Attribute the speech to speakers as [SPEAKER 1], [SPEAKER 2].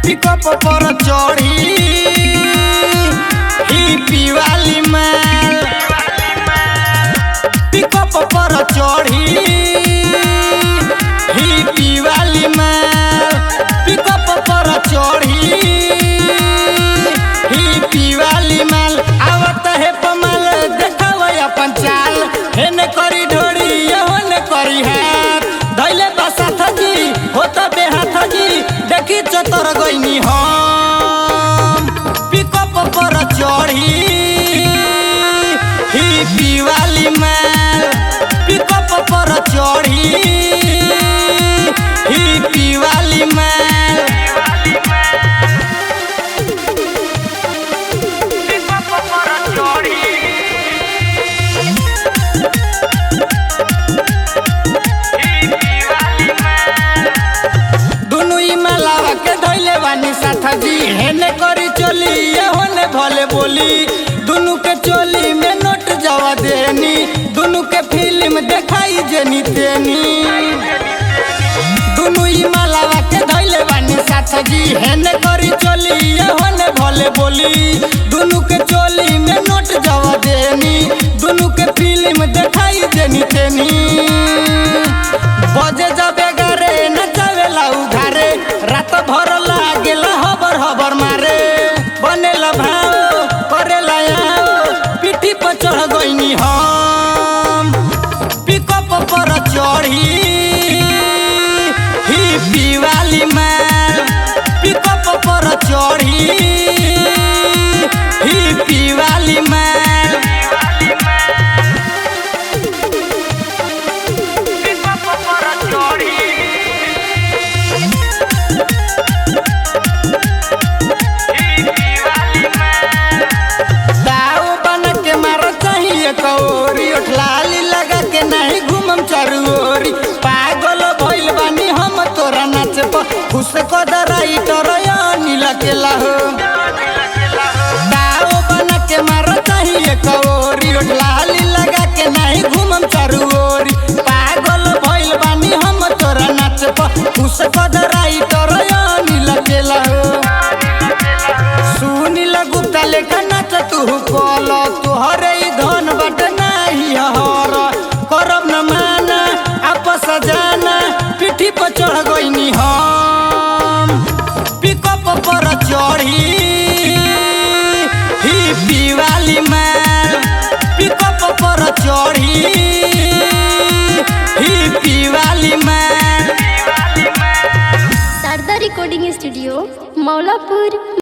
[SPEAKER 1] Pickup पर चढ़ी hippie वाली माल, पिकअप पर चढ़ी हिप्पी वाली माल, पिकअप पर चढ़ी हिप्पी वाली माल। आवत है पमाल देखाव अपन चाल, हेने करी ढोड़ी होने करी हाथ, धैले बसाथ जी होत बेहाथ जी देखी चतर गईनी हम। पिकअप पर चढ़ी हिप्पी वाली माल, पिकअप पर चढ़ी हिप्पी वाली माल, पिकअप पर चढ़ी साथ जी हेने करी चोली ये होने भले बोली, दोनों के चोली में नोट जवा देनी, दोनों के फिल्म देखाई जेनी तेनी। दोनों ही मालावा के धैले बानी साथ जी हेने करी चोली ये होने भले बोली, दोनों के चोली में नोट जवा देनी, दोनों के फिल्म देखाई जेनी तेनी। बजे जाबे गारे नचावेला उघारे, रात भर लागेला हबर हबर मारे, बनेला भाव करेला याव, पीठी पर चढ़ गईनी हम। पिकअप पर चढ़ी हिप्पी वाली माल, पिकअप पर चढ़ी हिप्पी वाली माल, पिकअप पर चढ़ी कौरी उठलाली लगा के नहीं घूमम चरोरी, पागल भइल बानी हम तोरा नाच पर, खुश कदराई टरया नीला केला हो। दाओ बना के मारो चाहिए कौरी उठलाली लगा के नहीं घूमम चरोरी, पागल भइल बानी हम तोरा नाच पर, खुश कदराई टरया नीला केला हो। सुनील गुप्ता लेखा नाच तू कल, तुहरे धन बट नहीं हर, करब न माना आपस जाना, पीठी पर चढ़ गईनी हम। पिकअप पर चढ़ी हिप्पी वाली माल, पिकअप पर चढ़ी हिप्पी वाली माल।
[SPEAKER 2] Sharda recording studio Maulapur.